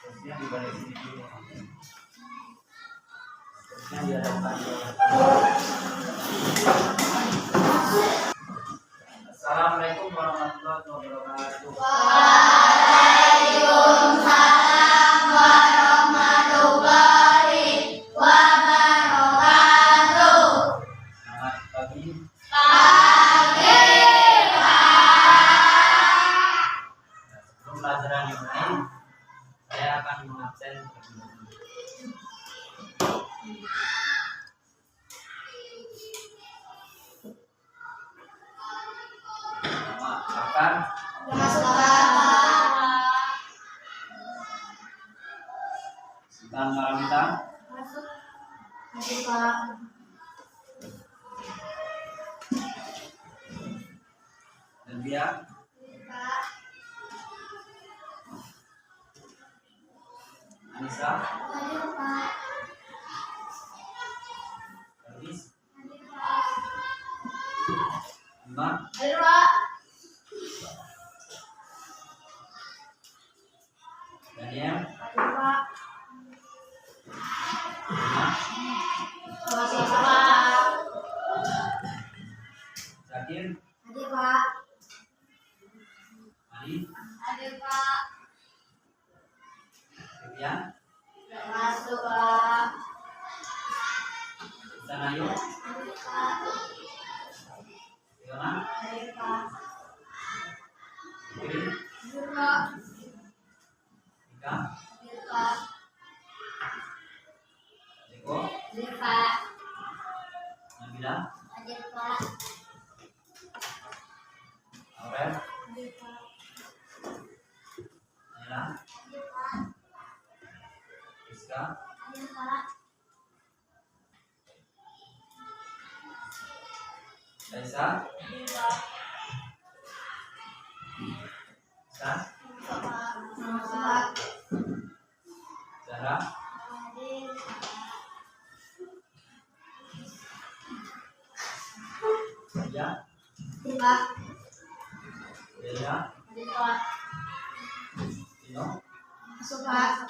Terusnya di balik sini dulu. Terusnya dihadapkan ke Assalamualaikum warahmatullahi wabarakatuh. Waalaikumsalam warahmatullahi wabarakatuh. Selamat pagi. Pagi, Sebelum pelajaran dimulai, saya akan mengabsen terlebih dahulu. Pertama, akan Sultan Paramita, Hadir Pak. dan dia Anissa, Hadir Pak. Gadis, Iman, Hadir Pak. Daniel, Hadir Pak. Rina, Hadir Pak. Zakir, Hadir Pak. Ali, Hadir Pak. Vivian, Masuk Pak. Sanayu, Hadir Pak. Fiona, Hadir Pak. Fikri, Hadir Pak. Ika, Hadir Pak. Eko, Hadir Pak. Nabila, Hadir Pak. Aurel, Hadir Pak. Nela, Hadir Pak. Rizka, Hadir Pak. Raisa, Hadir Pak. San, Masuk Pak. Zara, Hadir Dia, Pak. Delia, Hadir Pak. Tino, Masuk Pak.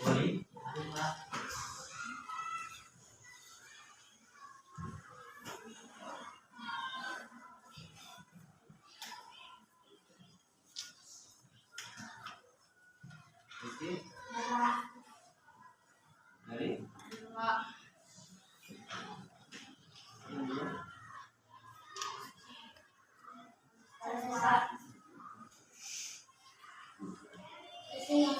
Woli, Hadir Pak. Rizky, Hadir Pak. Mary, Hadir Pak. India, Hadir Pak. Sini.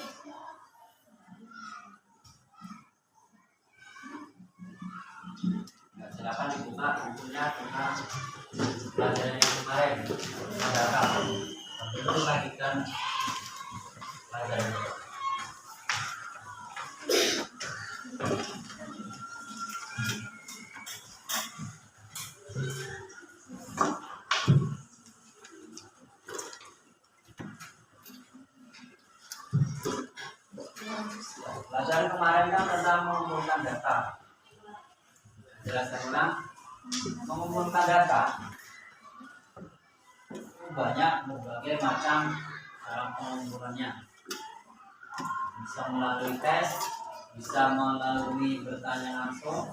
Nah, silakan dibuka bukunya tentang pelajaran yang kemarin. Ada apa? Dulu lanjutkan pelajaran ini. Pelajaran kemarin kan tentang mengumpulkan data. Jelaskan ulang. Mengumpulkan data itu banyak berbagai macam cara pengumpulannya. Bisa melalui tes, bisa melalui bertanya langsung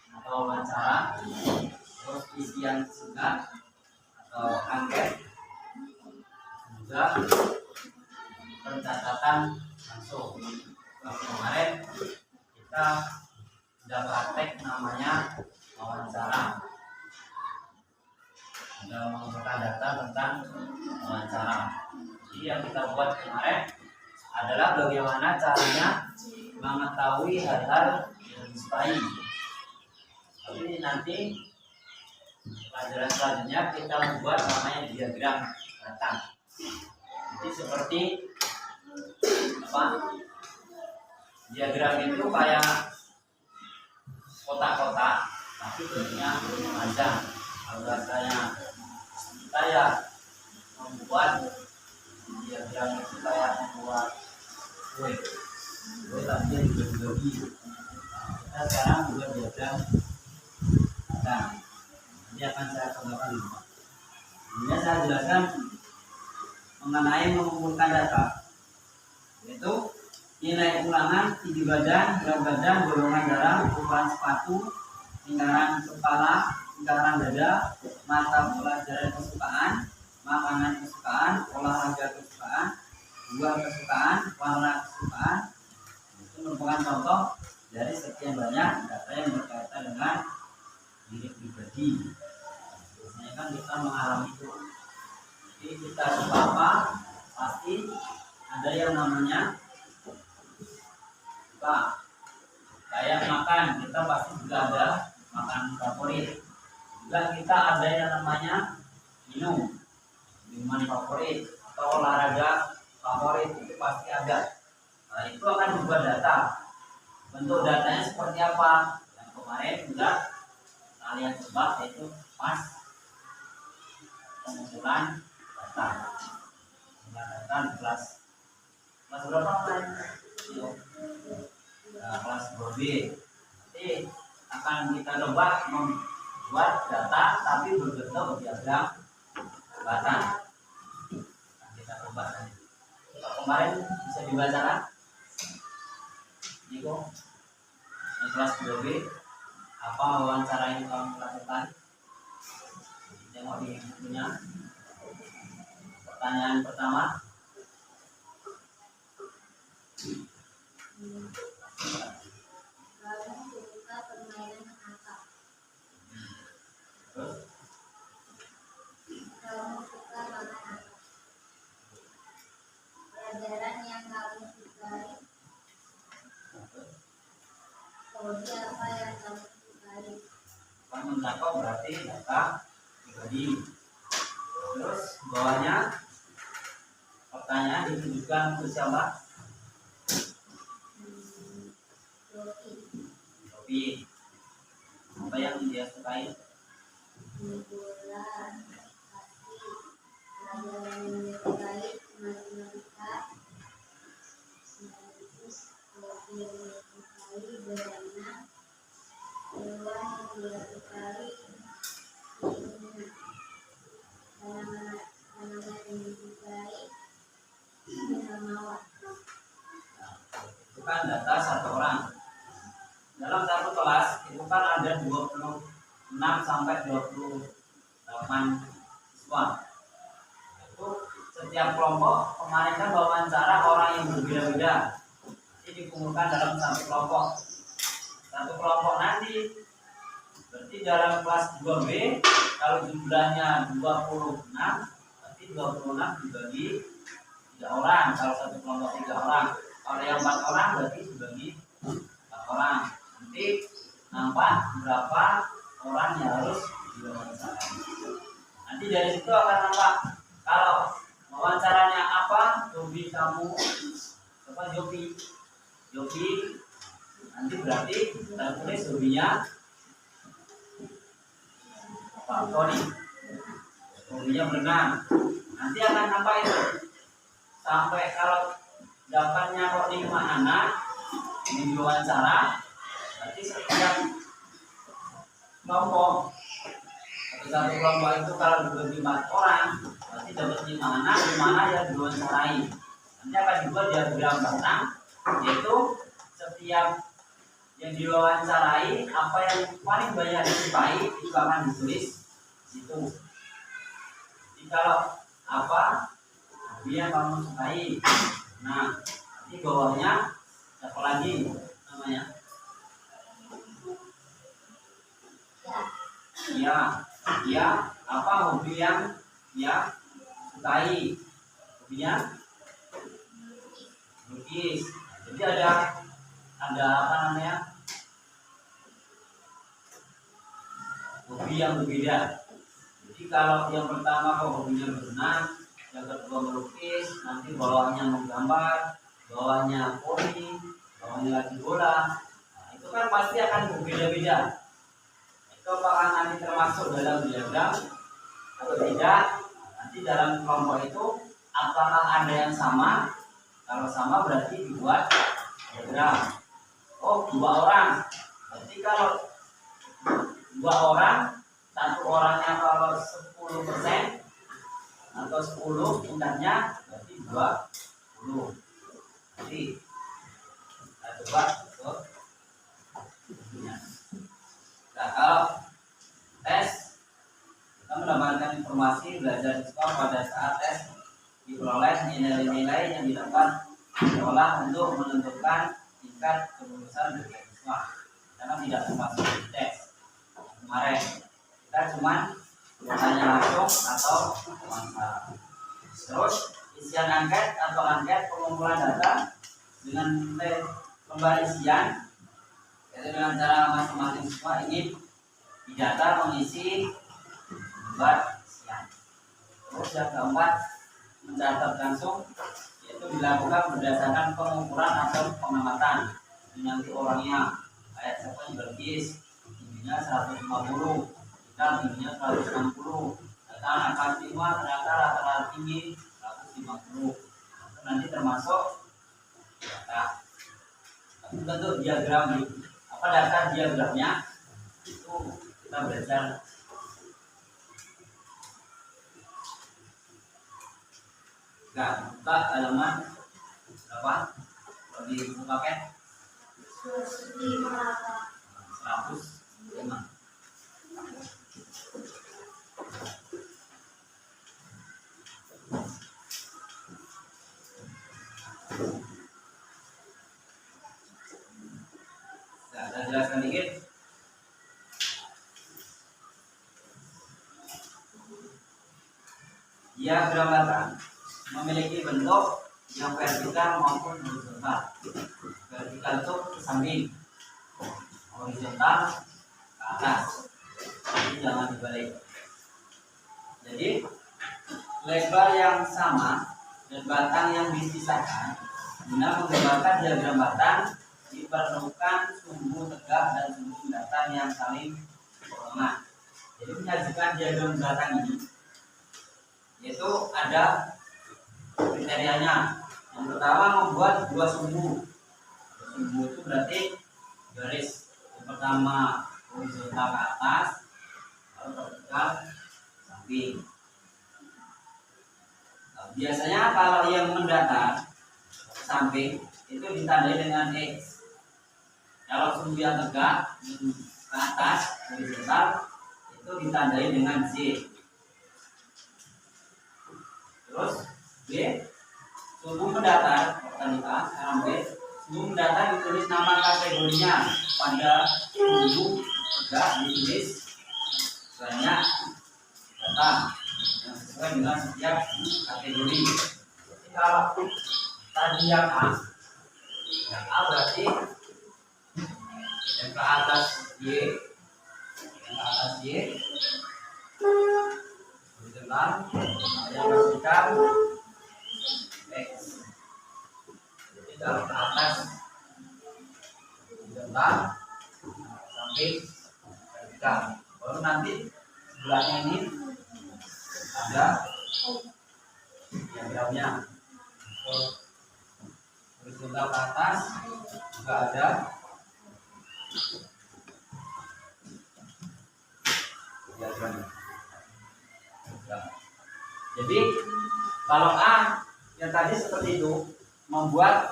atau wawancara, terus isian singkat atau angket, juga pencatatan langsung. Kalau kemarin kita sudah praktek namanya wawancara. Sudah mengumpulkan data tentang wawancara. Jadi yang kita buat kemarin adalah bagaimana caranya mengetahui hal-hal yang disukai. Tapi nanti pelajaran selanjutnya kita membuat namanya diagram data. Jadi seperti apa? Diagram itu kayak kotak-kotak, tapi bentuknya panjang. Kalau rasanya saya membuat diagram itu kayak membuat kue tapi dibagi-bagi. Kita sekarang buat diagram data. Ini akan saya kembangkan di rumah. Ini saya jelaskan mengenai mengumpulkan data, yaitu nilai ulangan, tinggi badan, berat badan, golongan darah, ukuran sepatu, lingkaran kepala, lingkaran dada, mata pelajaran kesukaan, makanan kesukaan, olahraga kesukaan, buah kesukaan, warna kesukaan. Itu merupakan contoh dari sekian banyak data yang berkaitan dengan diri pribadi. Biasanya kan kita mengalami itu. Jadi kita suka apa, pasti ada yang namanya suka. Kayak makan, kita pasti juga ada makan favorit. Juga kita ada yang namanya minuman favorit atau olahraga favorit, itu pasti ada. Nah, itu akan dibuat data. Bentuk datanya seperti apa? Yang kemarin sudah kalian coba, yaitu pas pengumpulan data. Data di kelas berapa kemarin? Kelas 2B. Nanti akan kita coba membuat data tapi berbentuk diagram jembatan. Nah, kita coba tadi. Kemarin bisa dibacakan? Niko, di kelas 2B, apa wawancara yang kamu lakukan? Tengok di bukunya. Pertanyaan pertama. Kamu suka permainan apa? Terus, Kamu suka makan apa? Pelajaran yang kamu sukai. Hobi apa yang kamu sukai? kan mencakup berarti data pribadi. Terus bawahnya pertanyaan ditujukan ke siapa? Hobi. Hobi. Apa yang dia sukai? Bola, pasti. Pelajaran yang dia sukai matematika. Terus hobi yang dia sukai berenang. Hewan yang dia sukai tanaman yang disukai binatang mawar. Itu kan data satu orang. Dalam satu kelas itu kan ada 26 sampai 28 siswa. Itu setiap kelompok kemarin kan wawancara orang yang berbeda-beda. Ini dikumpulkan dalam satu kelompok. Satu kelompok nanti berarti dalam kelas 2B kalau jumlahnya 26, berarti 26 dibagi 3 orang. Kalau satu kelompok 3 orang, kalau yang 4 orang berarti dibagi 4 orang. Nanti nampak berapa orang yang harus diwawancara. Nanti dari situ akan nampak kalau wawancaranya apa, hobi kamu apa, Yopi. Nanti berarti kita tulis hobinya Pak Tony, hobinya berenang. Nanti akan nampak itu sampai kalau dapatnya kok 5 anak yang diwawancara, berarti setiap kelompok satu kelompok itu kalau dibagi 4 orang berarti dapat 5 anak, 5 anak yang diwawancarai. Nanti akan dibuat diagram batang, yaitu setiap yang diwawancarai apa yang paling banyak disukai itu akan ditulis situ. Jadi kalau apa hobi yang kamu sukai, nah nanti bawahnya apa lagi namanya? Ya, apa hobi yang ya sukai? Hobinya lukis. Jadi ada apa namanya, hobi yang berbeda. Jadi kalau yang pertama hobinya berenang, yang kedua melukis, nanti bawahnya menggambar, bawahnya voli, bawahnya lagi bola. Nah, itu kan pasti akan berbeda-beda. Itu apakah nanti termasuk dalam diagram atau tidak? Nanti dalam kelompok itu apakah ada yang sama? Kalau sama berarti dibuat diagram. Oh, 2 orang. Berarti kalau 2 orang, satu orangnya kalau 10%, atau 10 pindahnya berarti 20. Jadi kita coba untuk ya. Nah, kalau tes kita mendapatkan informasi belajar skor pada saat tes diperoleh nilai-nilai yang didapat diolah untuk menentukan tingkat kelulusan dari siswa karena tidak termasuk di tes kemarin. Kita cuma bertanya langsung atau wawancara. Terus isian angket atau angket pengumpulan data dengan lembar isian, yaitu dengan cara masing-masing siswa ingin didata mengisi lembar isian. Terus yang keempat, mencatat langsung, yaitu dilakukan berdasarkan pengukuran atau pengamatan. Nanti orangnya kayak siapa yang berkis tingginya 150, kita tingginya 160, datang akan semua ternyata rata-rata tinggi 150. Itu nanti termasuk data. Bentuk diagram apa data diagramnya itu kita belajar. Nah, buka halaman berapa? Kalau di buku paket 105. Nah, saya jelaskan dikit. Diagram data memiliki bentuk yang vertikal maupun horizontal. Vertikal itu ke samping, horizontal ke atas. Jadi jangan dibalik. Jadi lebar yang sama dan batang yang dipisahkan guna menggambarkan diagram batang diperlukan sumbu tegak dan sumbu datang yang saling berhubungan. Jadi menyajikan diagram batang ini yaitu ada kriterianya. Yang pertama membuat dua sumbu. Sumbu itu berarti garis yang pertama horizontal ke atas, lalu vertikal samping. Nah, biasanya kalau yang mendatar ke samping itu ditandai dengan X. Kalau sumbu yang tegak ke atas horizontal itu ditandai dengan Z. Terus B, sumbu mendatar, tadi A, sekarang B, sumbu mendatar ditulis nama kategorinya. Pada sumbu tegak ditulis banyak data yang sesuai dengan setiap kategori. Jadi kalau tadi yang A berarti yang ke atas Y, horizontal, yang vertikal X. Jadi kalau ke atas horizontal, samping vertikal. Baru nanti sebelahnya ini ada diagramnya. Horizontal ke atas juga ada diagramnya. Jadi kalau A yang tadi seperti itu membuat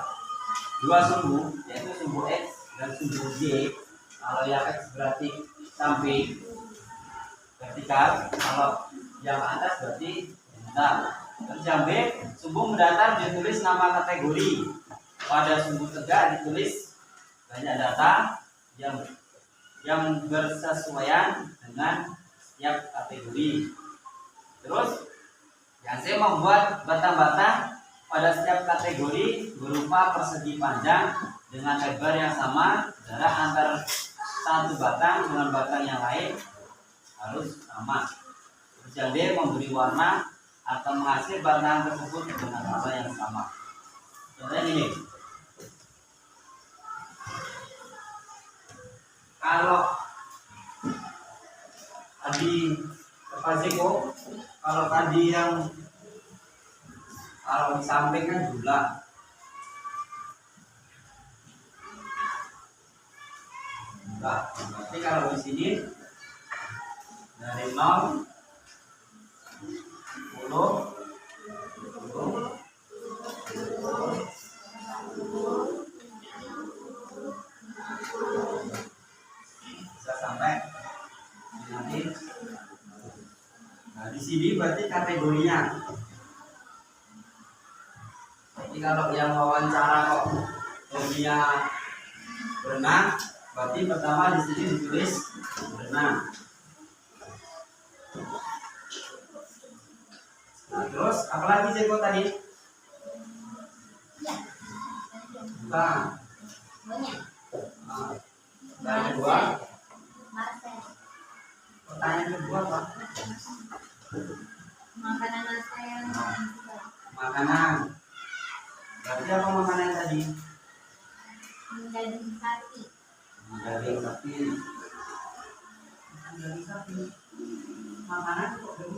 dua sumbu, yaitu sumbu X dan sumbu Y. Kalau yang X berarti samping vertikal, kalau yang atas berarti horizontal. Terus yang B, sumbu mendatar ditulis nama kategori. Pada sumbu tegak ditulis banyak data yang bersesuaian dengan setiap kategori. Terus yang C membuat batang-batang pada setiap kategori berupa persegi panjang dengan lebar yang sama. Jarak antar satu batang dengan batang yang lain harus sama. Terus yang D memberi warna atau menghasil batang tersebut dengan warna yang sama. Contohnya ini. Kalau tadi Zeko, kalau tadi yang kalau di samping kan jumlah. Berarti kalau di sini dari 0, 10, sini berarti kategorinya. Jadi kalau yang wawancara kok hobinya berenang, berarti pertama di sini ditulis berenang. Nah, terus apalagi Zeko tadi? Ya. Bukan. Banyak. Nah, dan kedua, Marcel. pertanyaan kedua apa? Makanan apa yang suka? Makanan. Berarti apa makanan tadi? Daging sapi. Daging sapi. Daging sapi. Makanan kok daging